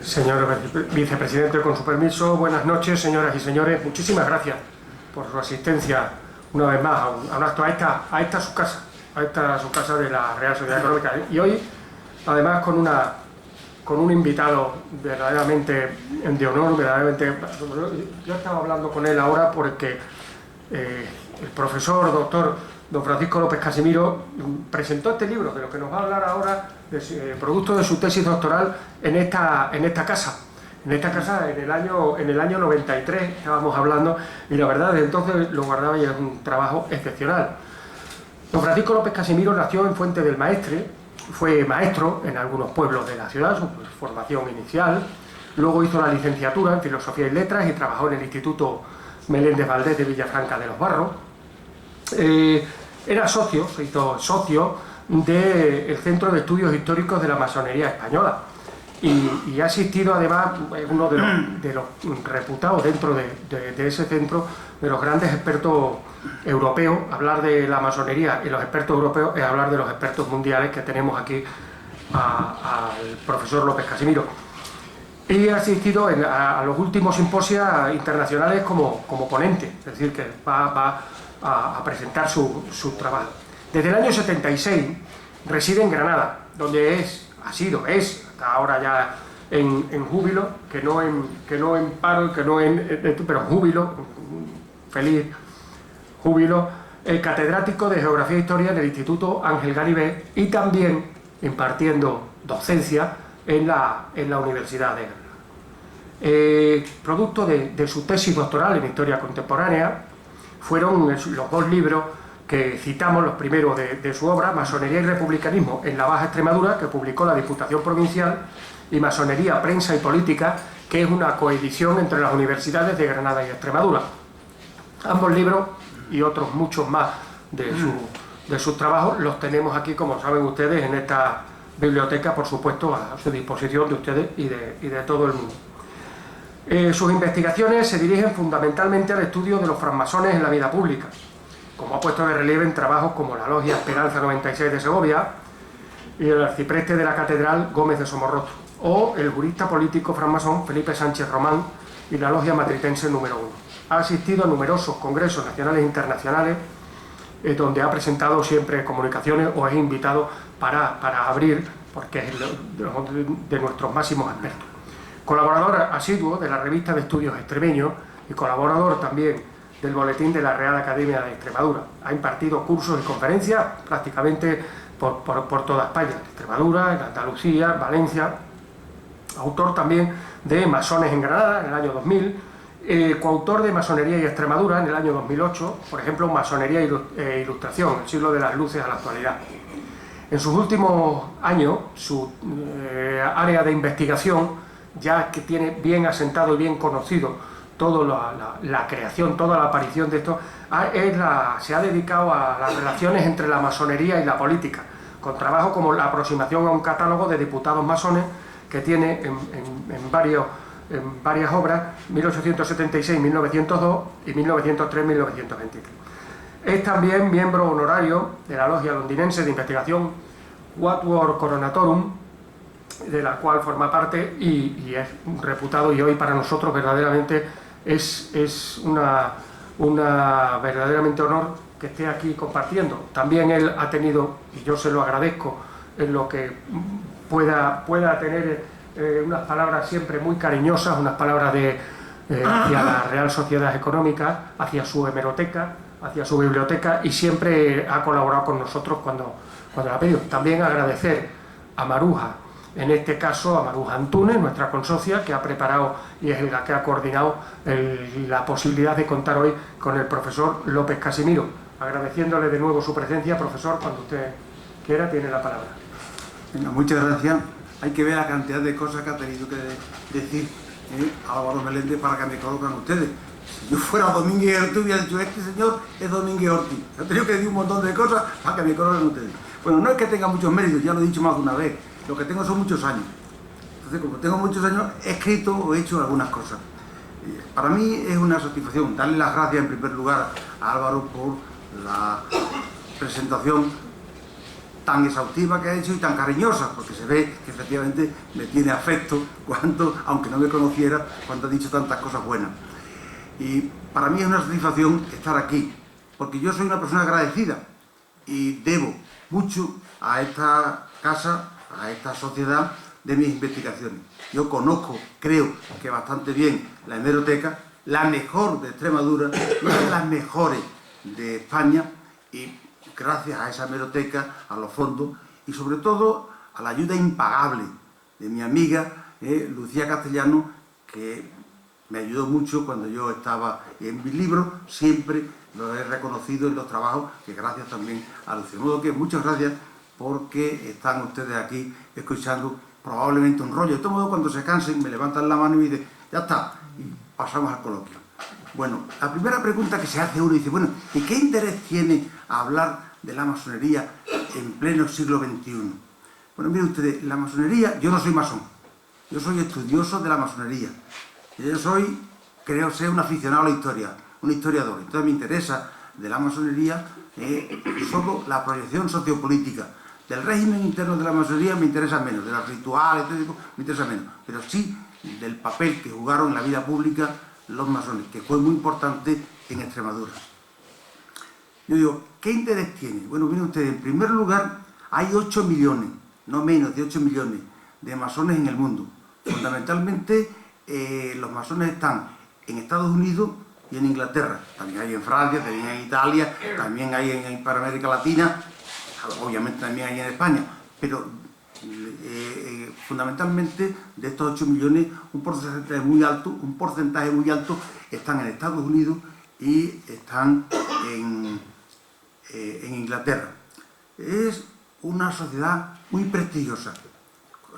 Señor vicepresidente, con su permiso, buenas noches, señoras y señores. Muchísimas gracias por su asistencia una vez más a un acto, a esta su casa de la Real Sociedad Económica. Y hoy, además, con un invitado verdaderamente de honor, verdaderamente. Yo estaba hablando con él ahora porque el profesor, doctor don Francisco López Casimiro, presentó este libro, de lo que nos va a hablar ahora, producto de su tesis doctoral en esta casa. En esta casa, en el año 93, estábamos hablando, y la verdad, desde entonces lo guardaba y es un trabajo excepcional. Don Francisco López Casimiro nació en Fuente del Maestre, fue maestro en algunos pueblos de la ciudad, su formación inicial, luego hizo la licenciatura en Filosofía y Letras y trabajó en el Instituto Meléndez Valdés de Villafranca de los Barros. Era socio, se hizo socio del Centro de Estudios Históricos de la Masonería Española y ha asistido además, uno de los reputados dentro de ese centro, de los grandes expertos europeos. Hablar de la masonería y los expertos europeos es hablar de los expertos mundiales que tenemos aquí al profesor López Casimiro. Y ha asistido a los últimos simposios internacionales como ponente, es decir, que va a presentar su trabajo. Desde el año 76 reside en Granada, donde es hasta ahora ya en júbilo, que no en paro, pero en júbilo, feliz júbilo, catedrático de Geografía e Historia del Instituto Ángel Garibay y también impartiendo docencia en la Universidad de Granada. Producto de su tesis doctoral en Historia Contemporánea fueron los dos libros que citamos, los primeros de su obra, Masonería y Republicanismo en la Baja Extremadura, que publicó la Diputación Provincial, y Masonería, Prensa y Política, que es una coedición entre las universidades de Granada y Extremadura. Ambos libros y otros muchos más de sus trabajos los tenemos aquí, como saben ustedes, en esta biblioteca, por supuesto, a su disposición de ustedes y de todo el mundo. Sus investigaciones se dirigen fundamentalmente al estudio de los francmasones en la vida pública, como ha puesto de relieve en trabajos como la Logia Esperanza 96 de Segovia y el arcipreste de la Catedral Gómez de Somorrostro, o el jurista político francmasón Felipe Sánchez Román y la Logia Matritense número 1. Ha asistido a numerosos congresos nacionales e internacionales, donde ha presentado siempre comunicaciones o es invitado para abrir, porque es de nuestros máximos expertos. Colaborador asiduo de la Revista de Estudios Extremeños y colaborador también del Boletín de la Real Academia de Extremadura. Ha impartido cursos y conferencias prácticamente por toda España, en Extremadura, en Andalucía, en Valencia. Autor también de Masones en Granada en el año 2000, coautor de Masonería y Extremadura en el año 2008, por ejemplo, Masonería e Ilustración, el siglo de las luces a la actualidad. En sus últimos años, su área de investigación, ya que tiene bien asentado y bien conocido toda la creación, toda la aparición de esto, se ha dedicado a las relaciones entre la masonería y la política, con trabajo como la aproximación a un catálogo de diputados masones que tiene en varias obras, 1876-1902 y 1903-1923. Es también miembro honorario de la Logia Londinense de Investigación Wadsworth Coronatorum, de la cual forma parte y es reputado, y hoy para nosotros verdaderamente es una verdaderamente honor que esté aquí compartiendo. También él ha tenido, y yo se lo agradezco, en lo que pueda tener unas palabras siempre muy cariñosas, unas palabras hacia la Real Sociedad Económica, hacia su hemeroteca, hacia su biblioteca, y siempre ha colaborado con nosotros cuando la ha pedido. También agradecer a Maruja, en este caso a Maruja Antunes, nuestra consocia, que ha preparado y es la que ha coordinado la posibilidad de contar hoy con el profesor López Casimiro. Agradeciéndole de nuevo su presencia, profesor, cuando usted quiera, tiene la palabra. Venga, muchas gracias. Hay que ver la cantidad de cosas que ha tenido que decir Álvaro Meléndez para que me colocan ustedes. Si yo fuera Domínguez Ortiz, hubiera dicho, este señor es Domínguez Ortiz. Ha tenido que decir un montón de cosas para que me coloquen ustedes. Bueno, no es que tenga muchos méritos, ya lo he dicho más de una vez. Lo que tengo son muchos años. Entonces, como tengo muchos años, he escrito o he hecho algunas cosas. Para mí es una satisfacción darle las gracias en primer lugar a Álvaro por la presentación tan exhaustiva que ha hecho y tan cariñosa, porque se ve que efectivamente me tiene afecto cuando, aunque no me conociera, cuando ha dicho tantas cosas buenas. Y para mí es una satisfacción estar aquí, porque yo soy una persona agradecida y debo mucho a esta casa, a esta sociedad, de mis investigaciones. Yo conozco, creo que bastante bien la hemeroteca, la mejor de Extremadura, una de las mejores de España, y gracias a esa hemeroteca, a los fondos y sobre todo a la ayuda impagable de mi amiga Lucía Castellano, que me ayudó mucho cuando yo estaba en mis libros, siempre lo he reconocido en los trabajos, que gracias también a Lucía. De modo que muchas gracias, porque están ustedes aquí escuchando probablemente un rollo. De todo modo, cuando se cansen, me levantan la mano y dicen, ya está, y pasamos al coloquio. Bueno, la primera pregunta que se hace uno dice, bueno, ¿y qué interés tiene hablar de la masonería en pleno siglo XXI? Bueno, miren ustedes, la masonería, yo no soy masón, yo soy estudioso de la masonería. Yo soy, creo ser un aficionado a la historia, un historiador. Entonces me interesa de la masonería solo la proyección sociopolítica. Del régimen interno de la masonería me interesa menos, de los rituales, me interesa menos, pero sí del papel que jugaron en la vida pública los masones, que fue muy importante en Extremadura. Yo digo, ¿qué interés tiene? Bueno, miren ustedes, en primer lugar, hay 8 millones, no menos de 8 millones de masones en el mundo. Fundamentalmente, los masones están en Estados Unidos y en Inglaterra. También hay en Francia, también hay en Italia, también hay en América Latina, obviamente también hay en España, pero fundamentalmente de estos 8 millones, un porcentaje muy alto están en Estados Unidos y están en Inglaterra. Es una sociedad muy prestigiosa.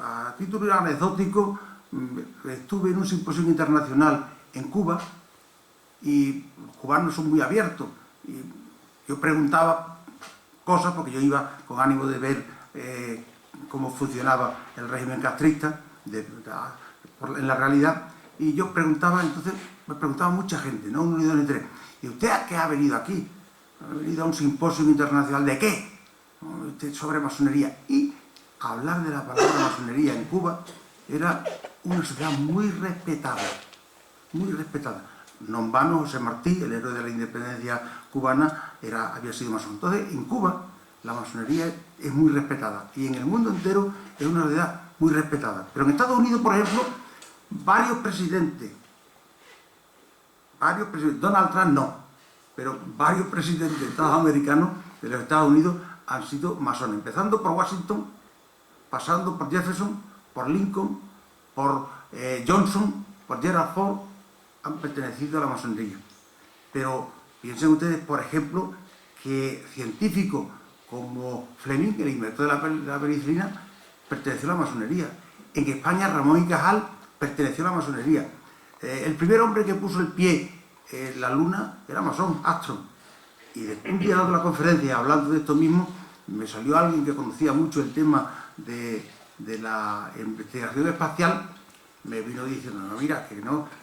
A título anecdótico, estuve en un simposio internacional en Cuba y los cubanos son muy abiertos. Y yo preguntaba cosas porque yo iba con ánimo de ver cómo funcionaba el régimen castrista en la realidad, y yo preguntaba, entonces me preguntaba mucha gente, no uno ni dos ni tres, ¿y usted a qué ha venido aquí? ¿Ha venido a un simposio internacional de qué? Sobre masonería. Y hablar de la palabra masonería en Cuba era una sociedad muy respetada, muy respetada. No en vano, José Martí, el héroe de la independencia cubana, había sido masón. Entonces, en Cuba, la masonería es muy respetada, y en el mundo entero es una sociedad muy respetada. Pero en Estados Unidos, por ejemplo, varios presidentes, Donald Trump no, pero varios presidentes de Estados americanos, de los Estados Unidos, han sido masones, empezando por Washington, pasando por Jefferson, por Lincoln, por Johnson, por Gerald Ford, han pertenecido a la masonería. Pero piensen ustedes, por ejemplo, que científicos como Fleming, el inventor de la penicilina, perteneció a la masonería. En España, Ramón y Cajal perteneció a la masonería. El primer hombre que puso el pie en la luna era masón, Armstrong. Y después, un día dando la conferencia, hablando de esto mismo, me salió alguien que conocía mucho el tema de la investigación espacial, me vino diciendo, no, mira, que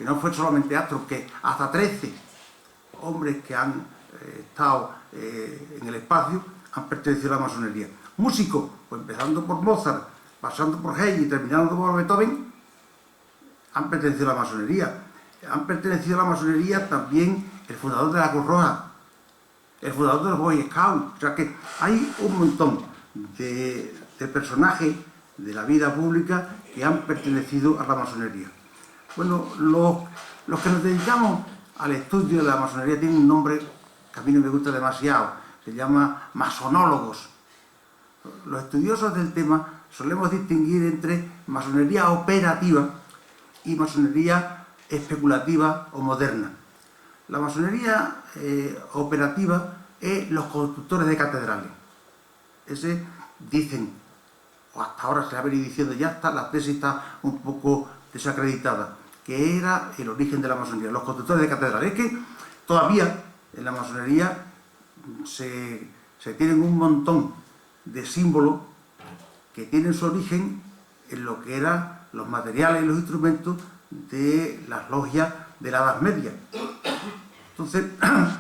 no fue solamente Armstrong, que hasta 13 hombres que han estado en el espacio han pertenecido a la masonería. Músicos, pues empezando por Mozart, pasando por Haydn y terminando por Beethoven, han pertenecido a la masonería. Han pertenecido a la masonería también el fundador de la Cruz Roja, el fundador de los Boy Scouts. O sea que hay un montón de personajes de la vida pública que han pertenecido a la masonería. Bueno, los que nos dedicamos al estudio de la masonería tienen un nombre que a mí no me gusta demasiado, se llama masonólogos. Los estudiosos del tema solemos distinguir entre masonería operativa y masonería especulativa o moderna. La masonería operativa es los constructores de catedrales. Ese dicen, o hasta ahora se ha venido diciendo, ya está, la tesis está un poco desacreditada, que era el origen de la masonería, los constructores de catedrales. Es que todavía en la masonería se tienen un montón de símbolos que tienen su origen en lo que eran los materiales y los instrumentos de las logias de la Edad Media. Entonces,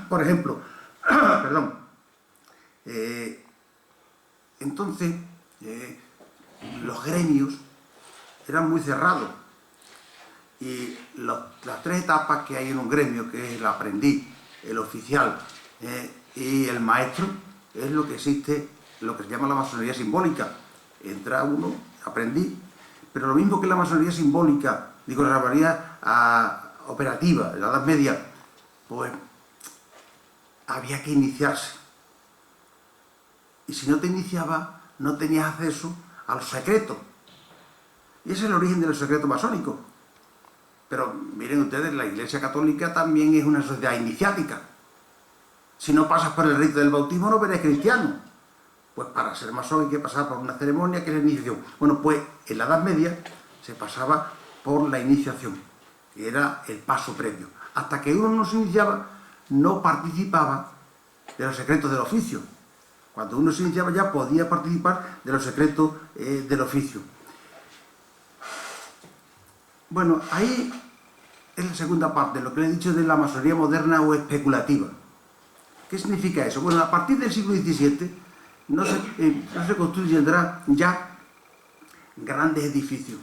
por ejemplo, Entonces, los gremios eran muy cerrados. Y las tres etapas que hay en un gremio, que es el aprendiz, el oficial y el maestro, es lo que existe, lo que se llama la masonería simbólica. Entra uno, aprendiz, pero lo mismo que la masonería simbólica, digo, la masonería operativa, en la Edad Media, pues había que iniciarse. Y si no te iniciabas, no tenías acceso a los secretos. Y ese es el origen de los secretos masónicos. Pero miren ustedes, la Iglesia Católica también es una sociedad iniciática. Si no pasas por el rito del bautismo, no eres cristiano. Pues para ser masón hay que pasar por una ceremonia que es la iniciación. Bueno, pues en la Edad Media se pasaba por la iniciación, que era el paso previo. Hasta que uno no se iniciaba, no participaba de los secretos del oficio. Cuando uno se iniciaba ya podía participar de los secretos del oficio. Bueno, ahí es la segunda parte, lo que le he dicho de la masonería moderna o especulativa. ¿Qué significa eso? Bueno, a partir del siglo XVII no se construyen ya grandes edificios.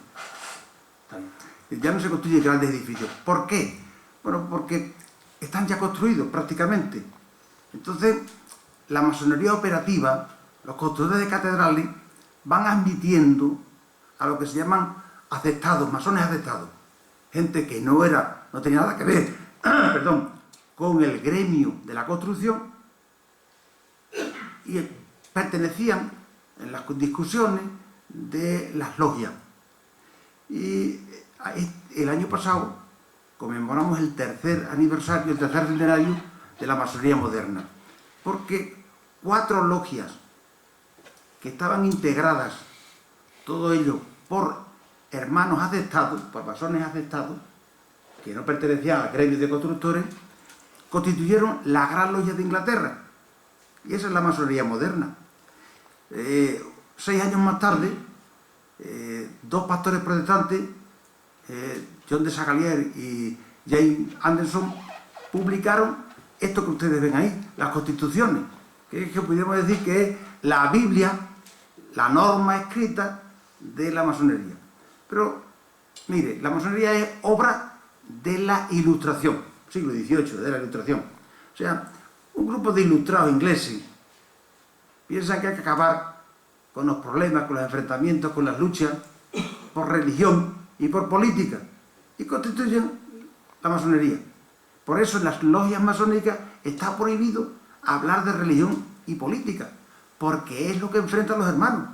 Ya no se construyen grandes edificios. ¿Por qué? Bueno, porque están ya construidos prácticamente. Entonces, la masonería operativa, los constructores de catedrales, van admitiendo a lo que se llaman aceptados, masones aceptados. Gente que no tenía nada que ver perdón, con el gremio de la construcción y pertenecían en las discusiones de las logias. Y el año pasado conmemoramos el tercer aniversario, el tercer centenario de la masonería moderna, porque 4 logias que estaban integradas, todo ello por hermanos aceptados, por masones aceptados, que no pertenecían al gremio de constructores, constituyeron la Gran Logia de Inglaterra. Y esa es la masonería moderna. 6 años más tarde, 2 pastores protestantes, John de Sagalier y James Anderson, publicaron esto que ustedes ven ahí, las constituciones, que podríamos decir que es la Biblia, la norma escrita de la masonería. Pero, mire, la masonería es obra de la Ilustración, siglo XVIII, de la Ilustración. O sea, un grupo de ilustrados ingleses piensan que hay que acabar con los problemas, con los enfrentamientos, con las luchas por religión y por política, y constituyen la masonería. Por eso en las logias masónicas está prohibido hablar de religión y política, porque es lo que enfrentan los hermanos.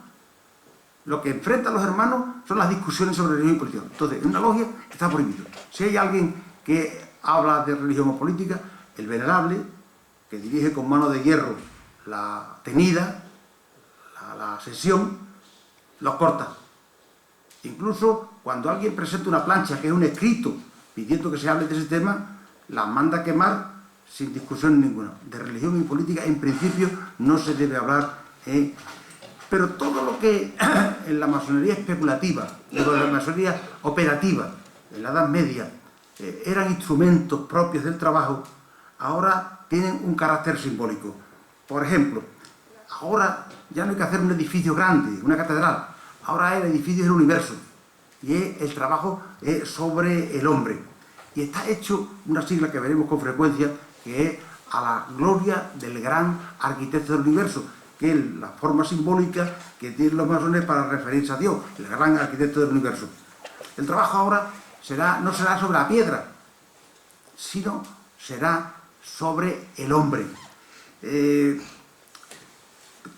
Lo que enfrentan los hermanos son las discusiones sobre religión y política. Entonces, en una logia está prohibido. Si hay alguien que habla de religión o política, el venerable, que dirige con mano de hierro la tenida, la sesión, los corta. Incluso cuando alguien presenta una plancha, que es un escrito, pidiendo que se hable de ese tema, la manda a quemar sin discusión ninguna. De religión y política, en principio, no se debe hablar. Pero todo lo que en la masonería especulativa, en la masonería operativa, en la Edad Media, eran instrumentos propios del trabajo, ahora tienen un carácter simbólico. Por ejemplo, ahora ya no hay que hacer un edificio grande, una catedral. Ahora el edificio es el universo. Y es el trabajo sobre el hombre. Y está hecho una sigla que veremos con frecuencia, que es a la gloria del gran arquitecto del universo, que es la forma simbólica que tienen los masones para referirse a Dios, el gran arquitecto del universo. El trabajo ahora no será sobre la piedra, sino será sobre el hombre.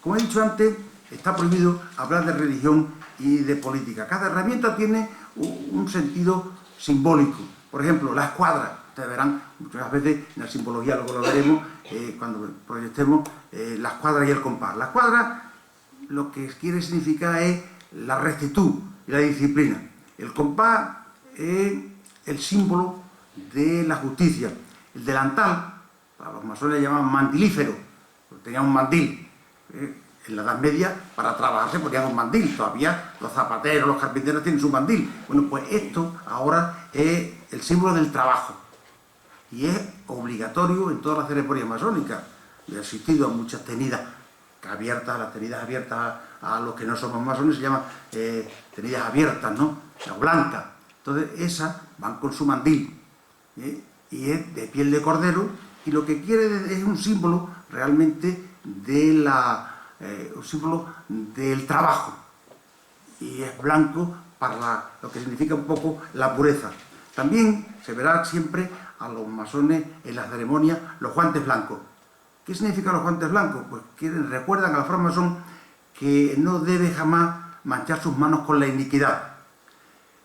Como he dicho antes, está prohibido hablar de religión y de política. Cada herramienta tiene un sentido simbólico. Por ejemplo, la escuadra. Ustedes verán muchas veces en la simbología, luego lo veremos cuando proyectemos la escuadra y el compás. La escuadra lo que quiere significar es la rectitud y la disciplina. El compás es el símbolo de la justicia. El delantal, para los masones le llaman mandilífero, porque tenía un mandil. En la Edad Media, para trabajar se ponían un mandil. Todavía los zapateros, los carpinteros tienen su mandil. Bueno, pues esto ahora es el símbolo del trabajo. Y es obligatorio en todas las ceremonias masónicas. He asistido a muchas tenidas abiertas, las tenidas abiertas a los que no somos masones se llaman tenidas abiertas, ¿no? O blancas. Entonces esas van con su mandil, y es de piel de cordero, y lo que quiere es un símbolo realmente de un símbolo del trabajo, y es blanco para lo que significa un poco la pureza. También se verá siempre a los masones en las ceremonias los guantes blancos. ¿Qué significan los guantes blancos? Pues que recuerdan al francmasón que no debe jamás manchar sus manos con la iniquidad.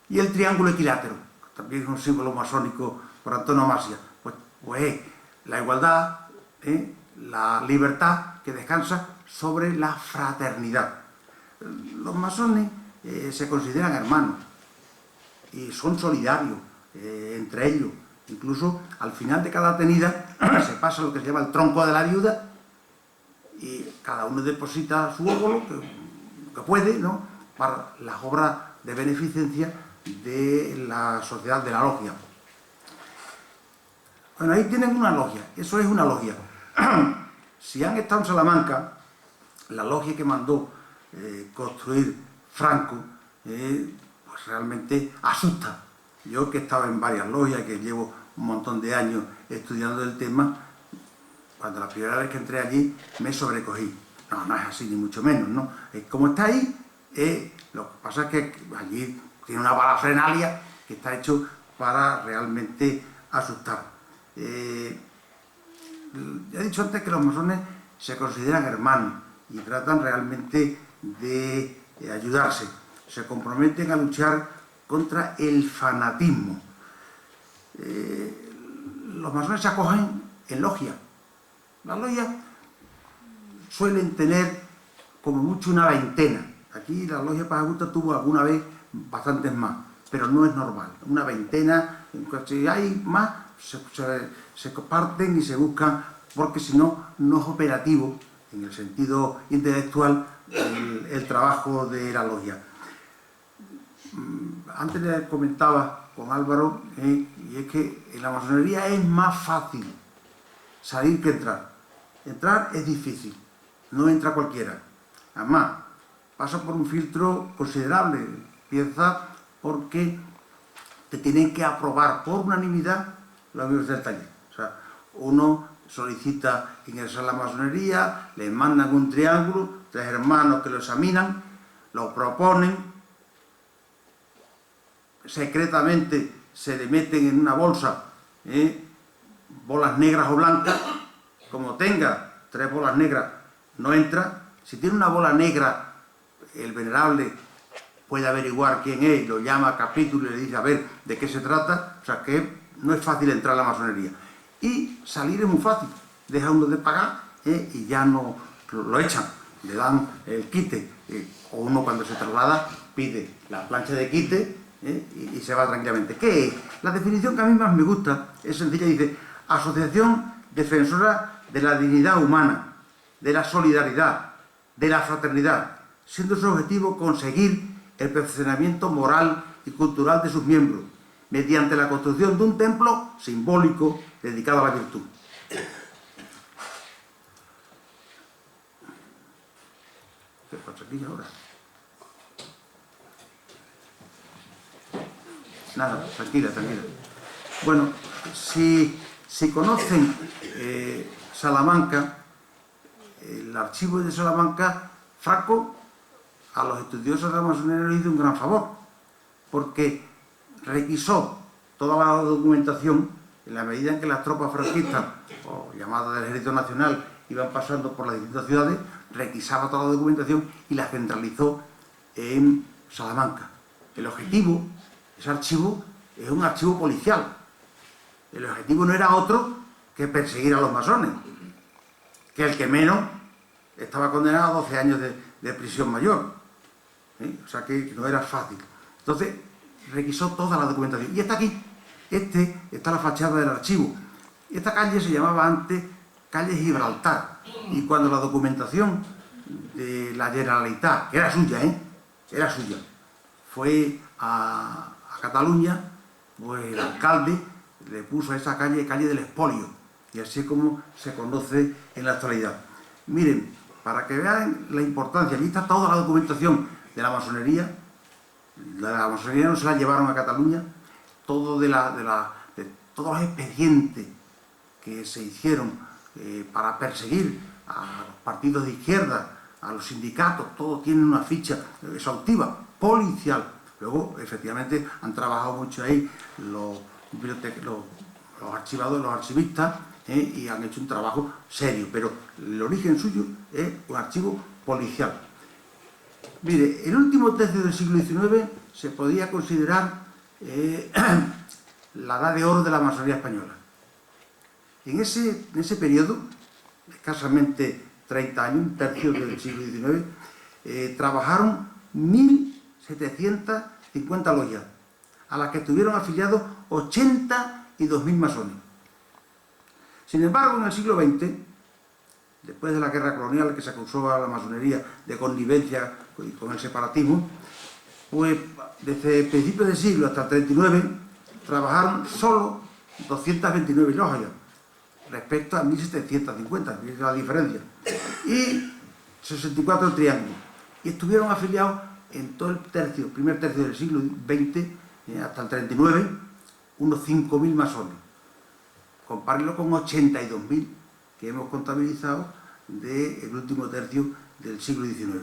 Y el triángulo equilátero, también es un símbolo masónico por antonomasia, pues la igualdad, la libertad que descansa sobre la fraternidad. Los masones se consideran hermanos y son solidarios entre ellos. Incluso al final de cada tenida se pasa lo que se llama el tronco de la viuda, y cada uno deposita su óvulo que puede, ¿no?, para las obras de beneficencia de la sociedad de la logia. Bueno, ahí tienen una logia, eso es una logia. Si han estado en Salamanca, la logia que mandó construir Franco, pues realmente asusta. Yo que he estado en varias logias, que llevo un montón de años estudiando el tema, cuando la primera vez que entré allí me sobrecogí. No, no es así, ni mucho menos, ¿no? Como está ahí, lo que pasa es que allí tiene una parafernalia que está hecho para realmente asustar. Ya he dicho antes que los masones se consideran hermanos y tratan realmente de ayudarse. Se comprometen a luchar contra el fanatismo. Los masones se acogen en logias. Las logias suelen tener como mucho una veintena. Aquí la logia Pagagusta tuvo alguna vez bastantes más, pero no es normal. Una veintena, si hay más, se comparten y se buscan, porque si no, no es operativo, en el sentido intelectual, el trabajo de la logia. Antes le comentaba con Álvaro, y es que en la masonería es más fácil salir que entrar. Entrar es difícil, no entra cualquiera. Además, pasa por un filtro considerable. Empieza porque te tienen que aprobar por unanimidad la Universidad del Taller. O sea, uno solicita ingresar a la masonería, le mandan un triángulo, 3 hermanos que lo examinan, lo proponen, secretamente se le meten en una bolsa bolas negras o blancas. Como tenga 3 bolas negras, no entra. Si tiene una bola negra, el venerable puede averiguar quién es, lo llama a capítulo y le dice a ver de qué se trata. O sea que no es fácil entrar a la masonería. Y salir es muy fácil. Deja uno de pagar y ya no lo echan. Le dan el quite. O uno cuando se traslada pide la plancha de quite y se va tranquilamente. ¿Qué es? La definición que a mí más me gusta es sencilla. Dice: asociación defensora de la dignidad humana, de la solidaridad, de la fraternidad, siendo su objetivo conseguir el perfeccionamiento moral y cultural de sus miembros, mediante la construcción de un templo simbólico dedicado a la virtud. ¿Qué pasa aquí ahora? Nada, tranquila, tranquila. Bueno, si conocen Salamanca, el archivo de Salamanca, Franco a los estudiosos de la masonería le hizo un gran favor, porque requisó toda la documentación en la medida en que las tropas franquistas, o llamadas del Ejército Nacional, iban pasando por las distintas ciudades, requisaba toda la documentación y la centralizó en Salamanca. El objetivo, ese archivo, es un archivo policial. El objetivo no era otro que perseguir a los masones, que el que menos estaba condenado a 12 años de prisión mayor. O sea que no era fácil. Entonces, requisó toda la documentación. Y está aquí. Está la fachada del archivo. Esta calle se llamaba antes calle Gibraltar. Y cuando la documentación de la Generalitat, que era suya, era suya, fue a Cataluña, pues el alcalde le puso a esa calle del expolio. Y así como se conoce en la actualidad. Miren, para que vean la importancia. Aquí está toda la documentación de la masonería. La masonería no se la llevaron a Cataluña. Todo de todos los expedientes que se hicieron para perseguir a los partidos de izquierda, a los sindicatos, todos tienen una ficha exhaustiva, policial. Luego, efectivamente, han trabajado mucho ahí los archivadores, los archivistas, y han hecho un trabajo serio, pero el origen suyo es un archivo policial. Mire, el último tercio del siglo XIX se podía considerar la edad de oro de la masonería española. En ese periodo, escasamente 30 años, un tercio del siglo XIX, trabajaron 1.750 logias, a las que estuvieron afiliados 82.000 masones. Sin embargo, en el siglo XX, después de la guerra colonial que se acusó a la masonería de connivencia con el separatismo, pues desde principios del siglo hasta el 39 trabajaron solo 229 logias respecto a 1.750, es la diferencia, y 64 triángulos. Y estuvieron afiliados en todo el primer tercio del siglo XX, hasta el 39, unos 5.000 masones. Compárenlo con 82.000 que hemos contabilizado del último tercio del siglo XIX.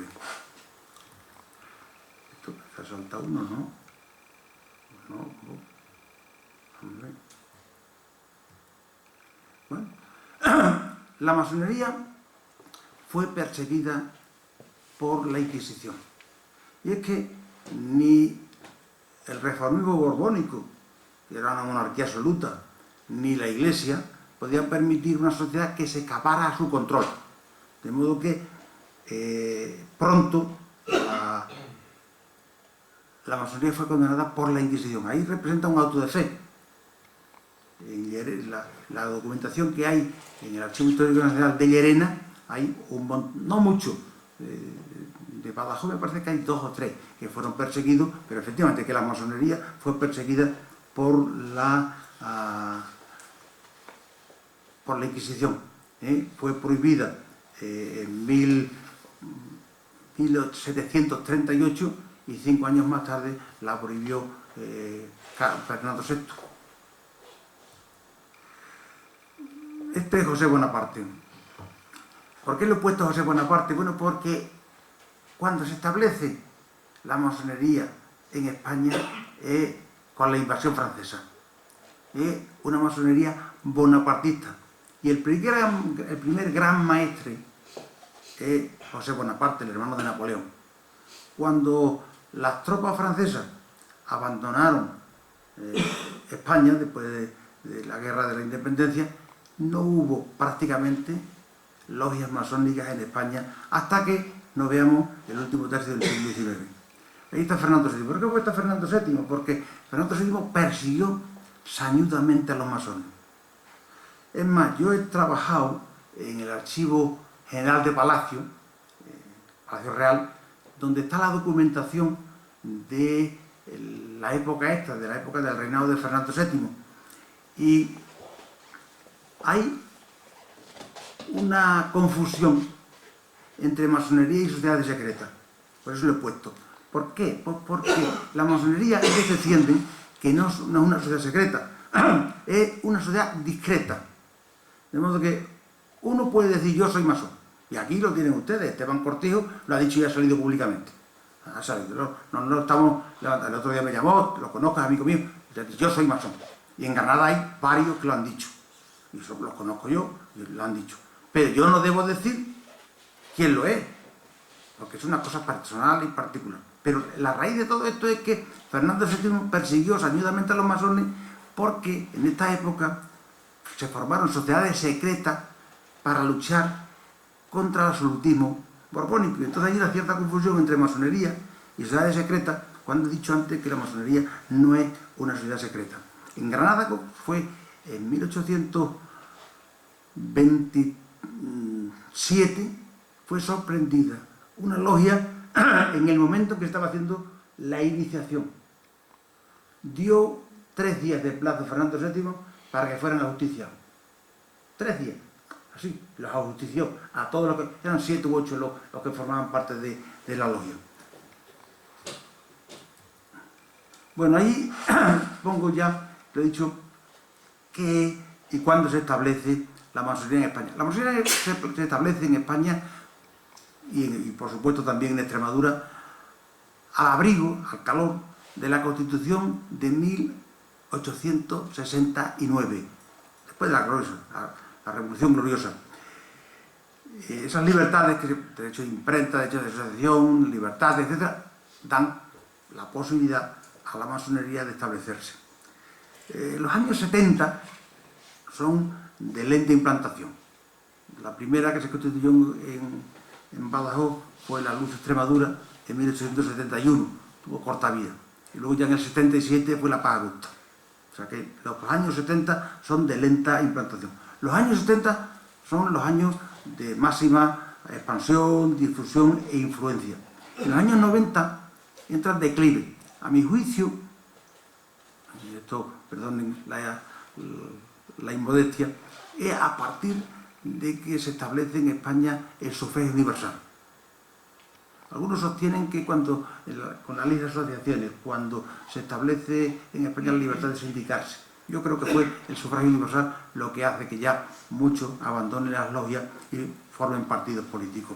Esto se ha saltado uno, ¿no? No. Bueno, la masonería fue perseguida por la Inquisición. Y es que ni el reformismo borbónico, que era una monarquía absoluta, ni la Iglesia podían permitir una sociedad que se escapara a su control. De modo que pronto la masonería fue condenada por la Inquisición. Ahí representa un auto de fe. La documentación que hay en el Archivo Histórico Nacional de Llerena, hay no mucho. De Badajoz me parece que hay 2 o 3 que fueron perseguidos, pero efectivamente que la masonería fue perseguida por la Inquisición. Fue prohibida en 1738 y 5 años más tarde la prohibió Fernando VI. Este es José Bonaparte. ¿Por qué lo he puesto a José Bonaparte? Bueno, porque cuando se establece la masonería en España con la invasión francesa, una masonería bonapartista. Y el primer gran maestre es José Bonaparte, el hermano de Napoleón. Cuando las tropas francesas abandonaron España después de la guerra de la independencia, no hubo prácticamente logias masónicas en España hasta que nos veamos el último tercio del siglo XIX. Ahí está Fernando VII. ¿Por qué fue Fernando VII? Porque Fernando VII persiguió sañudamente a los masones. Es más, yo he trabajado en el Archivo General de Palacio, Palacio Real, donde está la documentación de la época de la época del reinado de Fernando VII. Y hay una confusión entre masonería y sociedades secretas. Por eso lo he puesto. ¿Por qué? Porque la masonería es que se defiende que no es una sociedad secreta, es una sociedad discreta. De modo que uno puede decir yo soy masón. Y aquí lo tienen ustedes. Esteban Cortijo lo ha dicho y ha salido públicamente. Ha salido. No estamos levantando. El otro día me llamó, lo conozco, es amigo mío. Yo soy masón. Y en Granada hay varios que lo han dicho. Y eso los conozco yo y lo han dicho. Pero yo no debo decir quién lo es, porque es una cosa personal y particular. Pero la raíz de todo esto es que Fernando VII persiguió sañudamente a los masones porque en esta época se formaron sociedades secretas para luchar contra el absolutismo borbónico. Y entonces hay una cierta confusión entre masonería y sociedades secretas, cuando he dicho antes que la masonería no es una sociedad secreta. En Granada fue en 1827, fue sorprendida una logia en el momento que estaba haciendo la iniciación. Dio 3 días de plazo a Fernando VII para que fueran ajusticiados. 3 días. así, los ajustició a todos los que, eran 7 u 8 los que formaban parte de la logia. Bueno, ahí pongo ya, lo he dicho, que y cuándo se establece la masonería en España. La masonería se establece en España y por supuesto también en Extremadura al abrigo, al calor de la Constitución de 1869, después de la Revolución Gloriosa. Esas libertades, derecho de imprenta, derecho de asociación, libertades, etc., dan la posibilidad a la masonería de establecerse. Los años 70 son de lenta implantación. La primera que se constituyó en Badajoz fue la Luz Extremadura en 1871, tuvo corta vida. Y luego ya en el 77 fue la Paz Augusta. O sea que los años 70 son de lenta implantación. Los años 70 son los años de máxima expansión, difusión e influencia. En los años 90 entra el declive. A mi juicio, y esto, perdonen la inmodestia, es a partir de que se establece en España el sufragio universal. Algunos sostienen que con la ley de asociaciones, cuando se establece en España la libertad de sindicarse, yo creo que fue el sufragio universal lo que hace que ya muchos abandonen las logias y formen partidos políticos.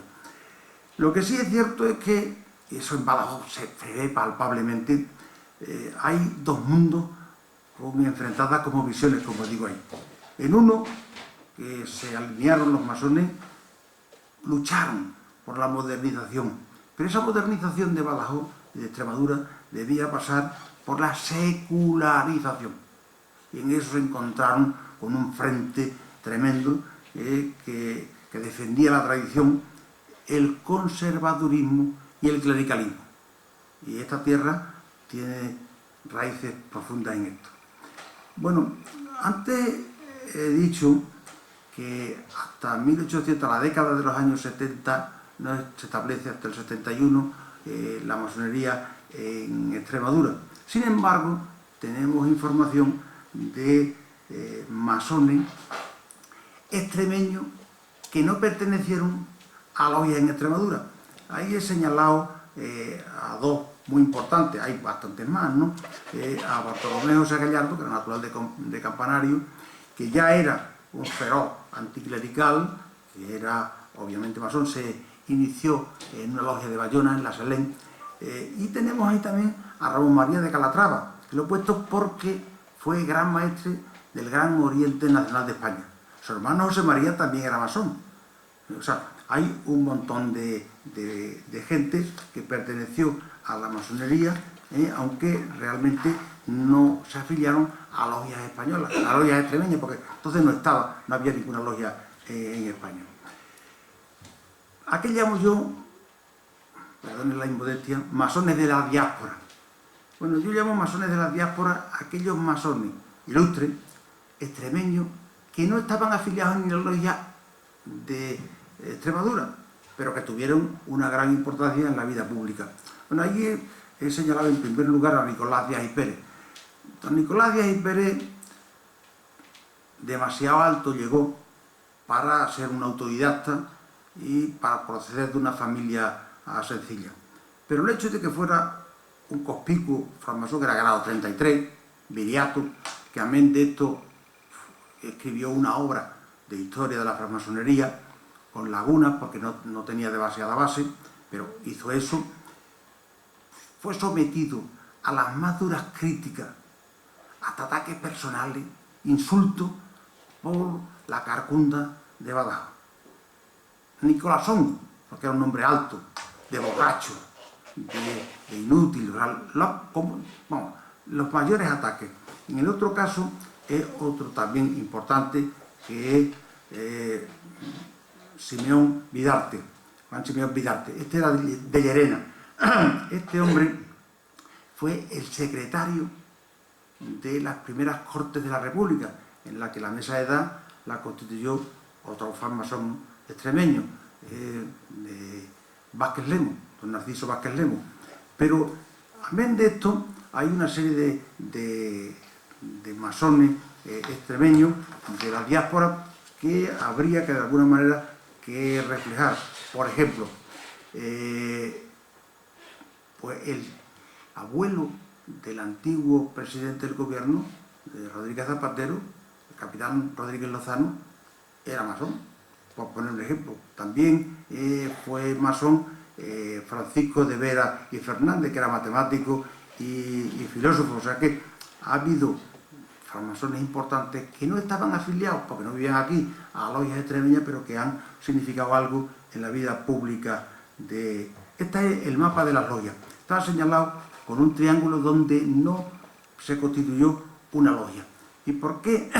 Lo que sí es cierto es que, y eso en Badajoz se ve palpablemente, hay dos mundos enfrentadas como visiones, como digo ahí. En uno, que se alinearon los masones, lucharon por la modernización. Pero esa modernización de Badajoz y de Extremadura debía pasar por la secularización. Y en eso se encontraron con un frente tremendo que defendía la tradición, el conservadurismo y el clericalismo. Y esta tierra tiene raíces profundas en esto. Bueno, antes he dicho que hasta 1800, la década de los años 70, no se establece hasta el 71 la masonería en Extremadura. Sin embargo, tenemos información de masones extremeños que no pertenecieron a logias en Extremadura. Ahí he señalado a dos muy importantes, hay bastantes más, ¿no? A Bartolomé José Gallardo, que era natural de Campanario, que ya era un feroz anticlerical, que era obviamente masón, se inició en una logia de Bayona, en la Selén, y tenemos ahí también a Ramón María de Calatrava, que lo he puesto porque fue gran maestre del Gran Oriente Nacional de España. Su hermano José María también era masón. O sea, hay un montón de gente que perteneció a la masonería, aunque realmente no se afiliaron a logias españolas, a logias extremeñas, porque entonces no había ninguna logia en España. ¿A qué llamo yo, perdonen la inmodestia, masones de la diáspora? Bueno, yo llamo masones de la diáspora a aquellos masones ilustres, extremeños, que no estaban afiliados en la logia de Extremadura, pero que tuvieron una gran importancia en la vida pública. Bueno, ahí he señalado en primer lugar a Nicolás Díaz y Pérez. Don Nicolás Díaz y Pérez demasiado alto llegó para ser un autodidacta y para proceder de una familia sencilla. Pero el hecho de que fuera un conspicuo francmasón, que era grado 33, viriato, que amén de esto escribió una obra de historia de la francmasonería, con lagunas, porque no tenía demasiada base, pero hizo eso, fue sometido a las más duras críticas, hasta ataques personales, insultos, por la carcunda de Badajoz. Nicolasón, porque era un hombre alto, de borracho, de inútil, los mayores ataques. En el otro caso es otro también importante, que es Simeón Vidarte, Juan Simeón Vidarte. Este era de Llerena. Este hombre fue el secretario de las primeras Cortes de la República, en la que la mesa de edad la constituyó otro francmasón extremeño, de Vázquez Lemos, don Narciso Vázquez Lemos. Pero, amén de esto, hay una serie de masones extremeños de la diáspora que habría que de alguna manera que reflejar. Por ejemplo, pues el abuelo del antiguo presidente del gobierno, de Rodríguez Zapatero, el capitán Rodríguez Lozano, era masón, por poner un ejemplo. También fue masón Francisco de Vera y Fernández, que era matemático y filósofo. O sea que ha habido francmasones importantes que no estaban afiliados, porque no vivían aquí, a logias extremeñas, pero que han significado algo en la vida pública de... Este es el mapa de las logias. Está señalado con un triángulo donde no se constituyó una logia. ¿Y por qué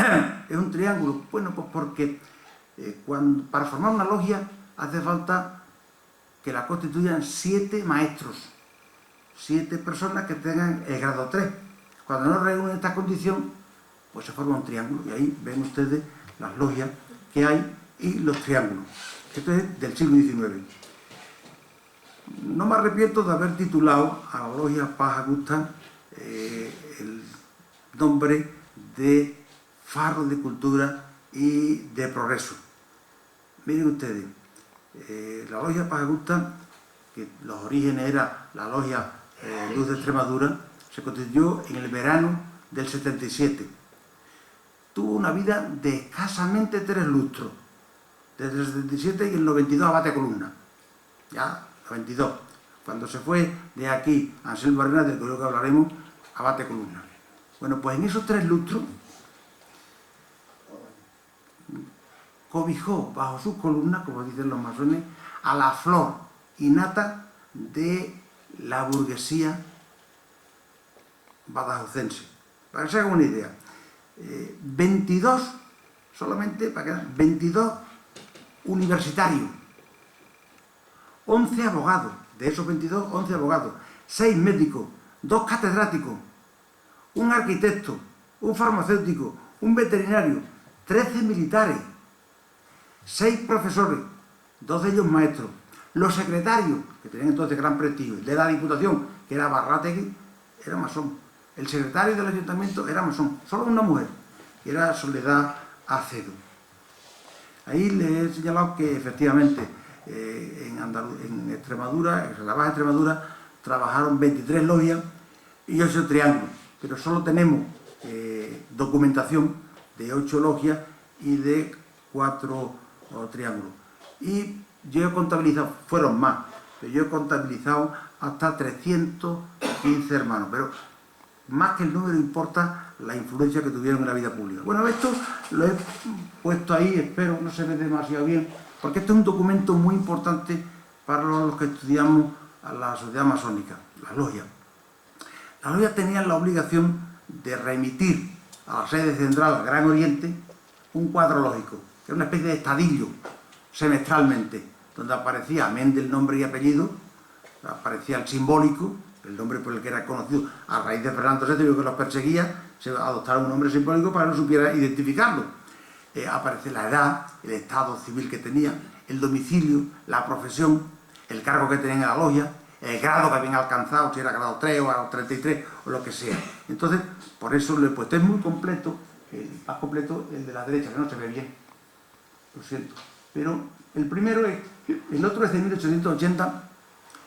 es un triángulo? Bueno, pues porque para formar una logia hace falta que la constituyan 7 maestros, 7 personas que tengan el grado 3. Cuando no reúnen esta condición, pues se forma un triángulo. Y ahí ven ustedes las logias que hay y los triángulos. Esto es del siglo XIX. No me arrepiento de haber titulado a la logia Paz Augusta el nombre de Faro de Cultura y de Progreso. Miren ustedes, la logia Paz Augusta, que los orígenes era la logia Luz de Extremadura, se constituyó en el verano del 77. Tuvo una vida de escasamente 3 lustros, desde el 77 y el 92 abate columna. Ya, 92. Cuando se fue de aquí a Anselmo Arenas, del que creo que hablaremos, abate columna. Bueno, pues en esos 3 lustros cobijó bajo sus columnas, como dicen los masones, a la flor innata de la burguesía badajozense. Para que se hagan una idea, 22, solamente para que vean, 22 universitarios, 11 abogados, de esos 22, 11 abogados, 6 médicos, 2 catedráticos, un arquitecto, un farmacéutico, un veterinario, 13 militares, 6 profesores, 2 de ellos maestros, los secretarios, que tenían entonces gran prestigio, de la Diputación, que era Barrátegui, era masón, el secretario del Ayuntamiento era masón, solo una mujer, que era Soledad Acedo. Ahí les he señalado que efectivamente en Extremadura, en la Baja Extremadura, trabajaron 23 logias y 8 triángulos, pero solo tenemos documentación de 8 logias y de 4 triángulos. Y yo he contabilizado, fueron más, pero yo he contabilizado hasta 315 hermanos, pero más que el número importa la influencia que tuvieron en la vida pública. Bueno, esto lo he puesto ahí, espero no se ve demasiado bien, porque este es un documento muy importante para los que estudiamos a la sociedad masónica, las logias. Las logias tenían la obligación de remitir a la sede central, al Gran Oriente, un cuadro lógico, que era una especie de estadillo, semestralmente, donde aparecía, amén del nombre y apellido, aparecía el simbólico, el nombre por el que era conocido a raíz de Fernando VII, que los perseguía, se adoptaron un nombre simbólico para que no supiera identificarlo. Aparece la edad, el estado civil que tenía, el domicilio, la profesión, el cargo que tenían en la logia, el grado que habían alcanzado, si era grado 3 o grado 33 o lo que sea. Entonces, por eso lo he puesto. Es muy completo, más completo el de la derecha, que no se ve bien, lo siento. Pero el primero es, el otro es de 1880,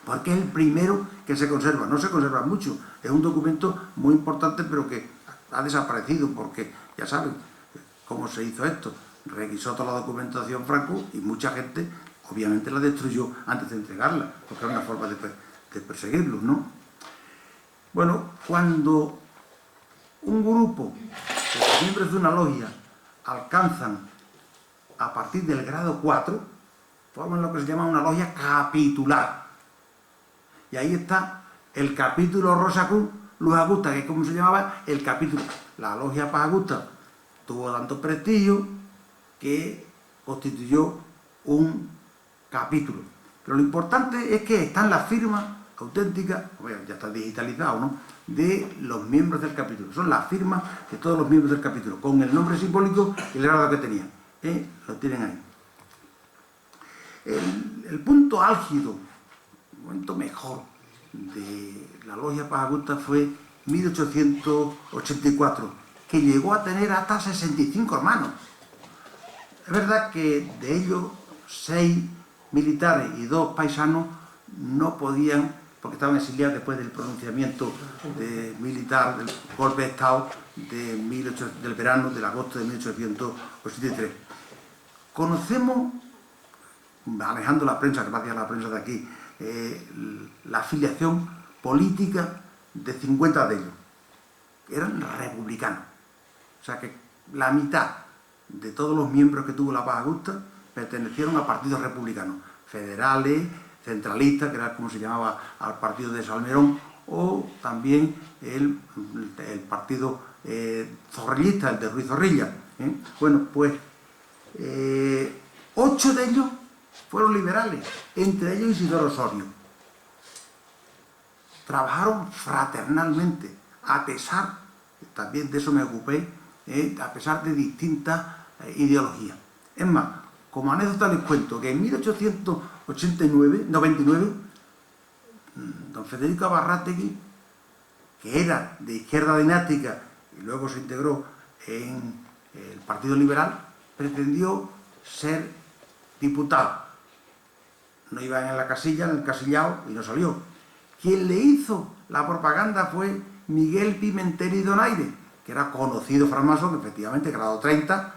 porque es el primero que se conserva. No se conserva mucho, es un documento muy importante, pero que ha desaparecido, porque ya saben cómo se hizo esto. Requisó toda la documentación Franco y mucha gente, obviamente, la destruyó antes de entregarla, porque era una forma de perseguirlos, ¿no? Bueno, cuando un grupo de los miembros de una logia alcanzan a partir del grado 4, forman lo que se llama una logia capitular. Y ahí está el capítulo Rosacruz Luz Augusta, que es como se llamaba el capítulo. La logia Paz Augusta tuvo tanto prestigio que constituyó un capítulo. Pero lo importante es que están las firmas auténticas, bueno, ya está digitalizado, ¿no?, de los miembros del capítulo. Son las firmas de todos los miembros del capítulo, con el nombre simbólico y el grado que tenían. Lo tienen ahí. El punto álgido, el momento mejor de la logia Paz Augusta fue 1884, que llegó a tener hasta 65 hermanos. verdad que de ellos 6 militares y 2 paisanos no podían, porque estaban exiliados después del pronunciamiento militar del golpe de Estado del verano, del agosto de 1883. Conocemos, manejando la prensa, gracias a la prensa de aquí, la afiliación política de 50 de ellos. Eran republicanos. O sea que la mitad de todos los miembros que tuvo la Paz Augusta pertenecieron a partidos republicanos, federales, centralistas, que era como se llamaba al partido de Salmerón, o también el partido zorrillista, el de Ruiz Zorrilla. Bueno, pues 8 de ellos fueron liberales, entre ellos Isidoro Osorio. Trabajaron fraternalmente, a pesar, también de eso me ocupé, a pesar de distintas ideologías. Es más, como anécdota les cuento que en 1899, don Federico Abarrátegui, que era de izquierda dinástica y luego se integró en el Partido Liberal, pretendió ser diputado. No iba en la casilla, en el casillado, y no salió. Quien le hizo la propaganda fue Miguel Pimentel y Donaire, que era conocido francmasón, efectivamente, grado 30,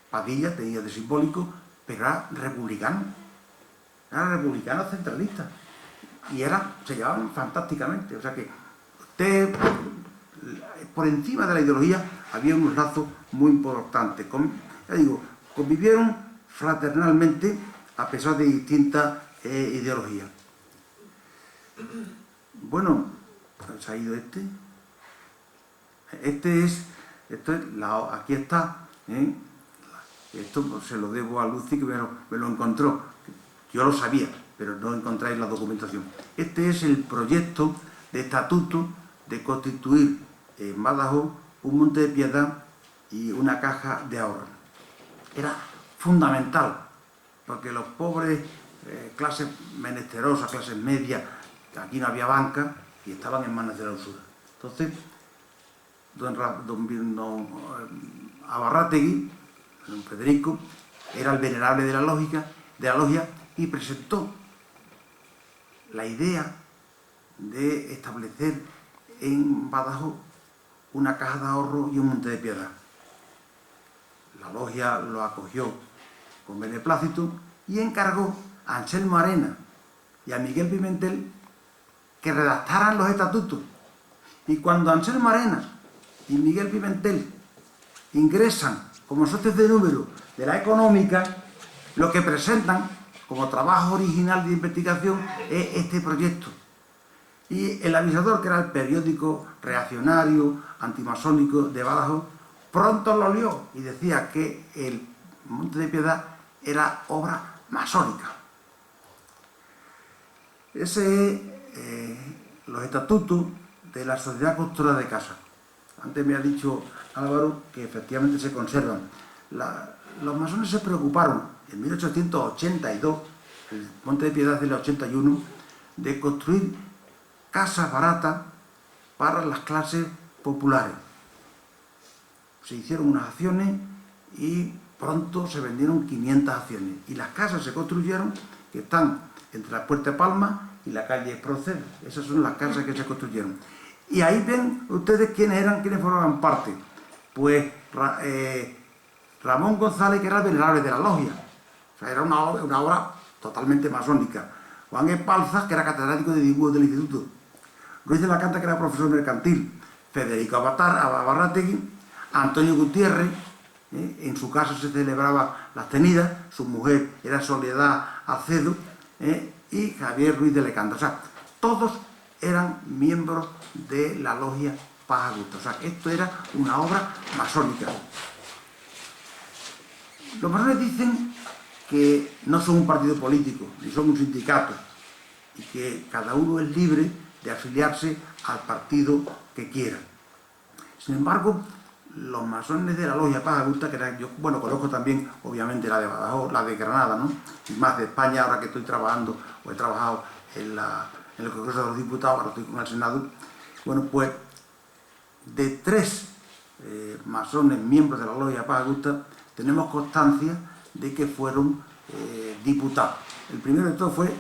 Padilla, tenía de simbólico, pero era republicano centralista, y se llevaban fantásticamente. O sea que por encima de la ideología había unos lazos muy importantes. Ya digo, convivieron fraternalmente a pesar de distintas ideologías. Bueno, ¿se ha ido este? Aquí está, esto se lo debo a Lucy, que me lo encontró. Yo lo sabía, pero no encontráis la documentación. Este es el proyecto de estatuto de constituir en Badajoz un monte de piedad y una caja de ahorro. Era fundamental, porque los pobres, clases menesterosas, clases medias, aquí no había banca y estaban en manos de la usura. Entonces, don Abarrátegui, don Federico, era el venerable de la logia y presentó la idea de establecer en Badajoz una caja de ahorro y un monte de piedad. La logia lo acogió con beneplácito y encargó a Anselmo Arena y a Miguel Pimentel que redactaran los estatutos. Y cuando Anselmo Arena y Miguel Pimentel ingresan como socios de número de la económica, lo que presentan como trabajo original de investigación es este proyecto. Y el Avisador, que era el periódico reaccionario, antimasónico de Badajoz, pronto lo lió y decía que el Monte de Piedad era obra masónica. Ese es los estatutos de la Sociedad Constructora de Casas. Antes me ha dicho Álvaro que efectivamente se conservan. Los masones se preocuparon en 1882, el Monte de Piedad del 81, de construir casas baratas para las clases populares. Se hicieron unas acciones y pronto se vendieron 500 acciones. Y las casas se construyeron, que están entre la Puerta de Palma y la calle Espronceda. Esas son las casas que se construyeron. Y ahí ven ustedes quiénes formaban parte. Pues Ramón González, que era el venerable de la logia. O sea, era una obra totalmente masónica. Juan Espalza, que era catedrático de dibujo del instituto. Ruiz de la Canta, que era profesor mercantil. Federico Abarrátegui, Antonio Gutiérrez, en su casa se celebraban las tenidas, su mujer era Soledad Acedo, y Javier Ruiz de Lecanda. O sea, todos eran miembros de la logia Paz Augusta. O sea, esto era una obra masónica. Los masones dicen que no son un partido político, ni son un sindicato, y que cada uno es libre de afiliarse al partido que quiera. Sin embargo, los masones de la logia Paz Augusta, que yo conozco también, obviamente, la de Badajoz, la de Granada, ¿no? Y más de España, ahora que estoy trabajando, o he trabajado en el Congreso de los Diputados, ahora estoy con el Senado. Bueno, pues, de 3 masones miembros de la logia Paz Augusta, tenemos constancia de que fueron diputados. El primero de todos fue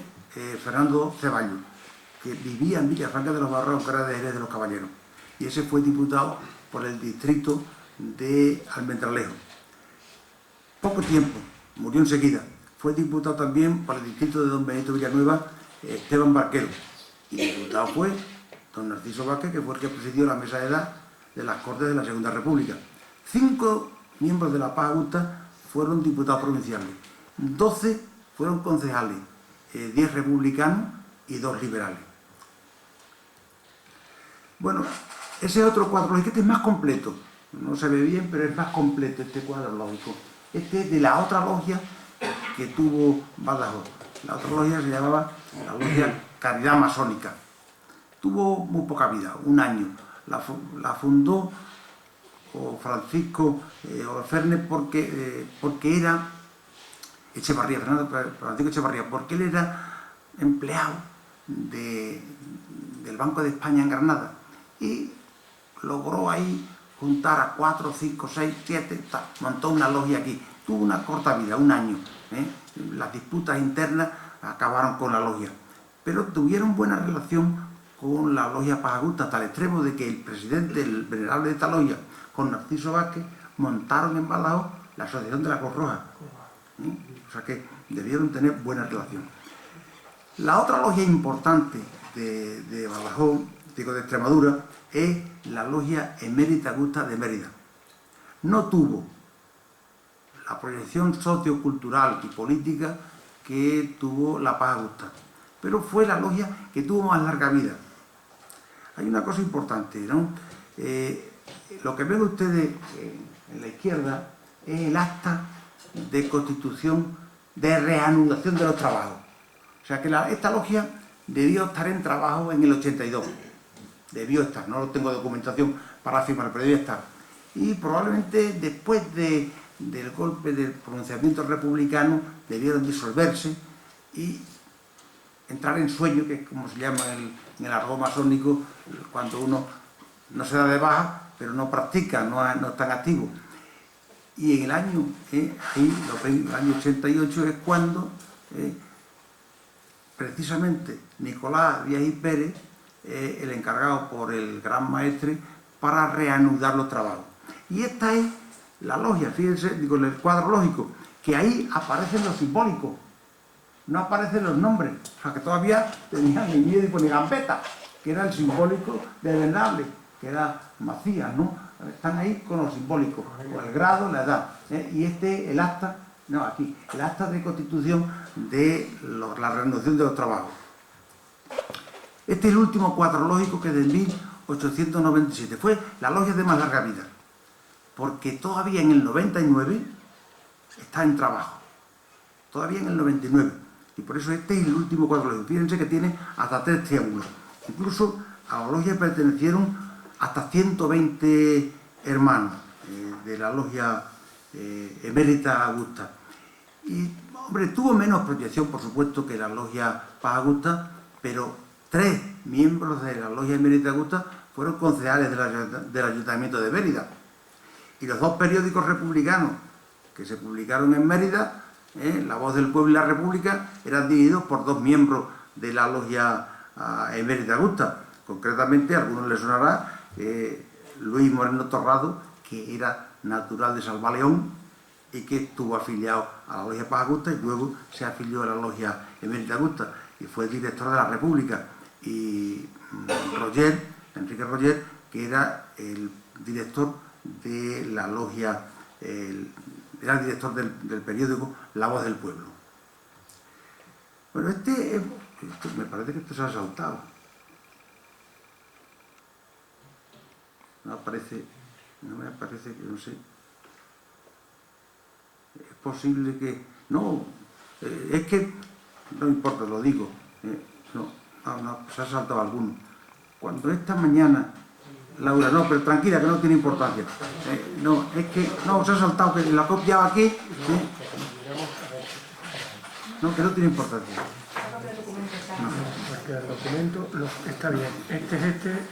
Fernando Ceballos, que vivía en Villafranca de los Barros, que era de Jerez de los Caballeros, y ese fue diputado por el distrito de Almendralejo. Poco tiempo, murió enseguida. Fue diputado también por el distrito de don Benito Villanueva, Esteban Barquero, y el diputado fue don Narciso Vázquez, que fue el que presidió la mesa de edad de las Cortes de la Segunda República. 5 miembros de la Paz Augusta fueron diputados provinciales, 12 fueron concejales, 10 republicanos y 2 liberales. Bueno, ese otro cuadro lógico, este es más completo, no se ve bien, pero es más completo este cuadro lógico. Este es de la otra logia que tuvo Badajoz. La otra logia se llamaba la Logia Caridad Masónica. Tuvo muy poca vida, un año. La fundó Francisco Fernández porque era Echevarría, Francisco Echevarría, porque él era empleado del Banco de España en Granada y logró ahí juntar a 4, 5, 6, 7, montó una logia aquí. Tuvo una corta vida, un año. Las disputas internas acabaron con la logia, pero tuvieron buena relación con la logia Paz Augusta, hasta el extremo de que el presidente, el venerable de esta logia, con Narciso Vázquez, montaron en Badajoz la Asociación de la Cruz Roja. O sea que debieron tener buena relación. La otra logia importante de Badajoz, digo de Extremadura, es la Logia Emérita Augusta de Mérida. No tuvo la proyección sociocultural y política que tuvo la Paz Augusta, pero fue la logia que tuvo más larga vida. Hay una cosa importante, ¿no? Lo que ven ustedes en la izquierda es el acta de constitución de reanudación de los trabajos. O sea que esta logia debió estar en trabajo en el 82. Debió estar, no tengo documentación para afirmar, pero debió estar. Y probablemente después del golpe del pronunciamiento republicano debieron disolverse y entrar en sueño, que es como se llama en el argot masónico, cuando uno no se da de baja, pero no practica, no es tan activo. Y en el año, ahí lo ven, el año 88 es cuando precisamente Nicolás Díaz y Pérez, el encargado por el gran maestre, para reanudar los trabajos. Y esta es la logia, fíjense, digo, en el cuadro lógico, que ahí aparecen los simbólicos, no aparecen los nombres, o sea que todavía tenían ni miedo y ponían gambeta, que era el simbólico de Venerable, que era Macías, ¿no? Están ahí con los simbólicos, con el grado, la edad, y el acta, no, aquí, el acta de constitución de la reanudación de los trabajos. Este es el último cuadro lógico, que es de 1897, fue la logia de más larga vida, porque todavía en el 99 está en trabajo, todavía en el 99, y por eso este es el último cuadro lógico. Fíjense que tiene hasta 3 triángulos, incluso a la logia pertenecieron hasta 120 hermanos de la logia Emérita Augusta. Y, hombre, tuvo menos proyección, por supuesto, que la logia Paz Augusta, pero 3 miembros de la logia Emérita Augusta fueron concejales del Ayuntamiento de Mérida. Y los 2 periódicos republicanos que se publicaron en Mérida, La Voz del Pueblo y La República, eran dirigidos por 2 miembros de la logia Emérita Augusta. Concretamente, a algunos les sonará Luis Moreno Torrado, que era natural de Salvaleón y que estuvo afiliado a la logia Paz Augusta y luego se afilió a la logia Emérita Augusta y fue director de la República. Y Enrique Roger, que era el director de la logia, era el director del periódico La Voz del Pueblo. Bueno, me parece que esto se ha saltado. No me aparece, que no sé. Es posible que... No, es que... No importa, lo digo. No, se ha saltado alguno. Cuando esta mañana... Laura, no, pero tranquila, que no tiene importancia. No, es que... No, se ha saltado, que la copiaba aquí. No, que no tiene importancia. No, porque el documento está bien. Este es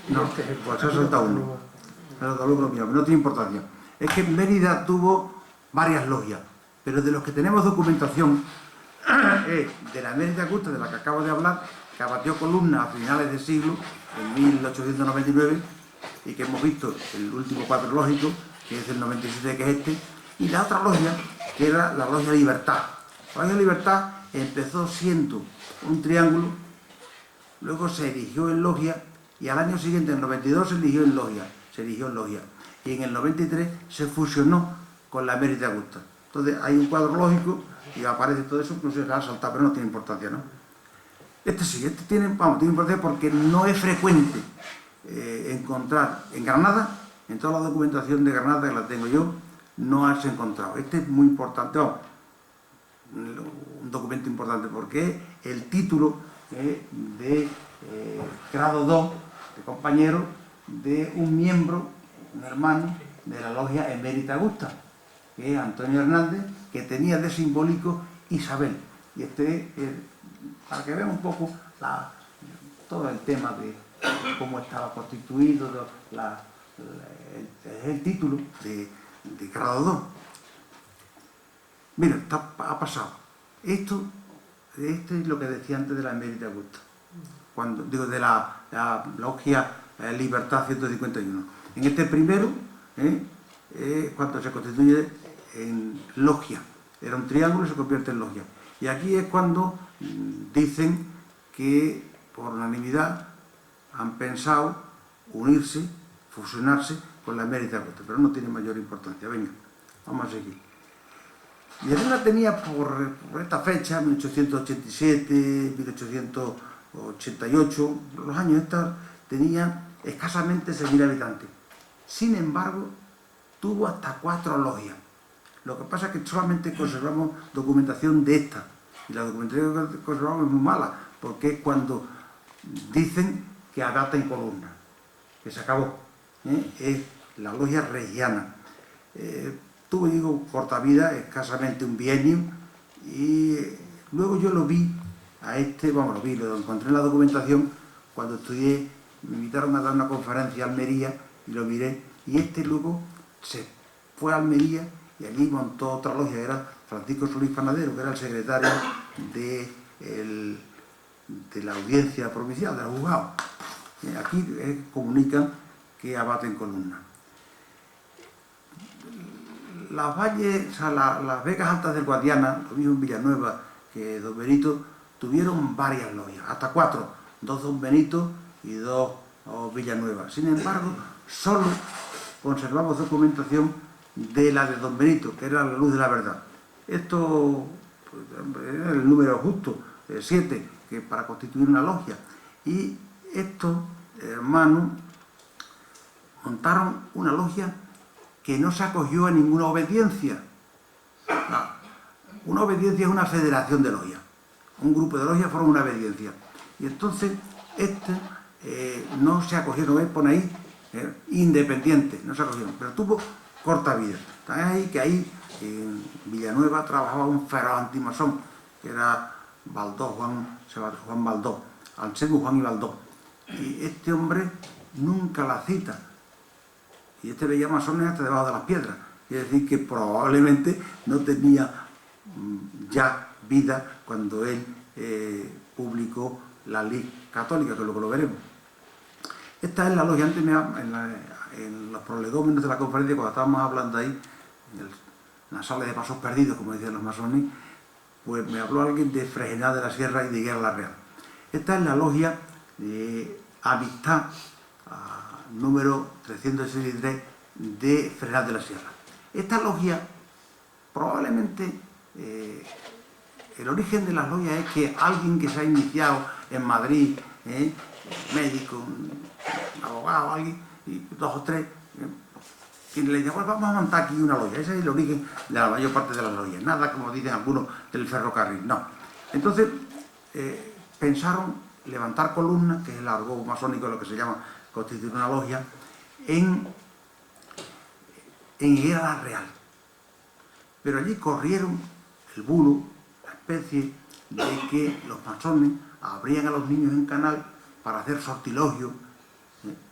no, este es este. Pues se ha saltado uno. No tiene importancia. Es que Mérida tuvo varias logias, pero de los que tenemos documentación de la Emérita Augusta, de la que acabo de hablar, que abatió columnas a finales de siglo, en 1899, y que hemos visto el último cuadro lógico, que es el 97, que es este, y la otra logia, que era la Logia Libertad. La Logia Libertad empezó siendo un triángulo, luego se erigió en logia, y al año siguiente, en el 92, se erigió en logia, y en el 93 se fusionó con la Emérita Augusta. Entonces hay un cuadro lógico y aparece todo eso, no se va a saltar, pero no tiene importancia, ¿no? Este sí, este tiene importancia porque no es frecuente encontrar en Granada, en toda la documentación de Granada que la tengo yo, no has encontrado. Este es muy importante, un documento importante porque es el título de grado 2, de compañero de un miembro, un hermano de la Logia Emérita Augusta, que es Antonio Hernández, que tenía de simbólico Isabel. Y este es, para que vean un poco todo el tema de cómo estaba constituido, el título de grado 2. Mira, ha pasado. Esto es lo que decía antes de la Emérita Augusta, cuando digo de la Logia Libertad 151. En este primero, cuando se constituye en logia, era un triángulo y se convierte en logia. Y aquí es cuando dicen que por unanimidad han pensado unirse, fusionarse con la Emérita Augusta, pero no tiene mayor importancia. Venga, vamos a seguir. Y Herrera tenía por esta fecha, 1887, 1888, los años estos, tenía escasamente 6.000 habitantes. Sin embargo, tuvo hasta 4 logias. Lo que pasa es que solamente conservamos documentación de esta. Y la documentación que conservamos es muy mala, porque es cuando dicen que abata en columna, que se acabó. Es la logia regiana. Tuvo, digo, corta vida, escasamente un bienio, y luego yo lo vi a lo encontré en la documentación cuando estudié, me invitaron a dar una conferencia a Almería y lo miré, y luego se fue a Almería y allí montó otra logia, era Francisco Solís Panadero, que era el secretario de la audiencia provincial, del juzgado. Aquí comunican que abaten columna. Las valles, o sea, las Vegas Altas del Guadiana, lo mismo en Villanueva que Don Benito, tuvieron varias logias, hasta 4, 2 Don Benito y 2 Villanueva. Sin embargo, solo conservamos documentación de la de Don Benito, que era la Luz de la Verdad. Esto pues, era el número justo, 7, que para constituir una logia. Y estos hermanos montaron una logia que no se acogió a ninguna obediencia. Una obediencia es una federación de logias. Un grupo de logias forma una obediencia. Y entonces, no se acogieron, ¿ves? Pone ahí, independiente, no se acogieron, pero tuvo corta vida. También ahí que ahí, en Villanueva, trabajaba un feroz antimasón, que era Baldó, Juan Baldó, Anselmo Juan y Baldó. Y este hombre nunca la cita. Y veía masones hasta debajo de las piedras. Es decir, que probablemente no tenía ya vida cuando él publicó la ley católica, que luego lo veremos. Esta es la logia. Antes en los prolegómenos de la conferencia, cuando estábamos hablando ahí, en la sala de pasos perdidos, como decían los masones, pues me habló alguien de Fregenal de la Sierra y de Higuera la Real. Esta es la logia de Amistad, número 363 de Fregenal de la Sierra. Esta logia, probablemente, el origen de las logias es que alguien que se ha iniciado en Madrid, médico, abogado, alguien, y 2 o 3, que le dice, pues vamos a montar aquí una logia. Ese es el origen de la mayor parte de las logias. Nada, como dicen algunos, del ferrocarril, no. Entonces, pensaron levantar columnas, que es el argot masónico, lo que se llama constituir una logia, en Higuera la Real. Pero allí corrieron el bulo, la especie de que los masones abrían a los niños en canal para hacer sortilogio.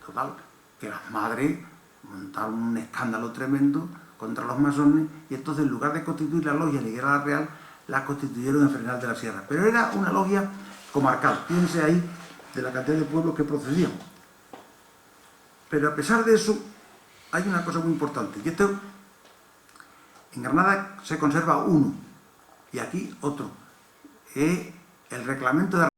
Total, que las madres montaron un escándalo tremendo contra los masones, y entonces en lugar de constituir la logia Liguera la Real, la constituyeron en Fregenal de la Sierra. Pero era una logia comarcal, fíjense ahí de la cantidad de pueblos que procedían. Pero a pesar de eso, hay una cosa muy importante, y esto, en Granada se conserva uno, y aquí otro, el reglamento de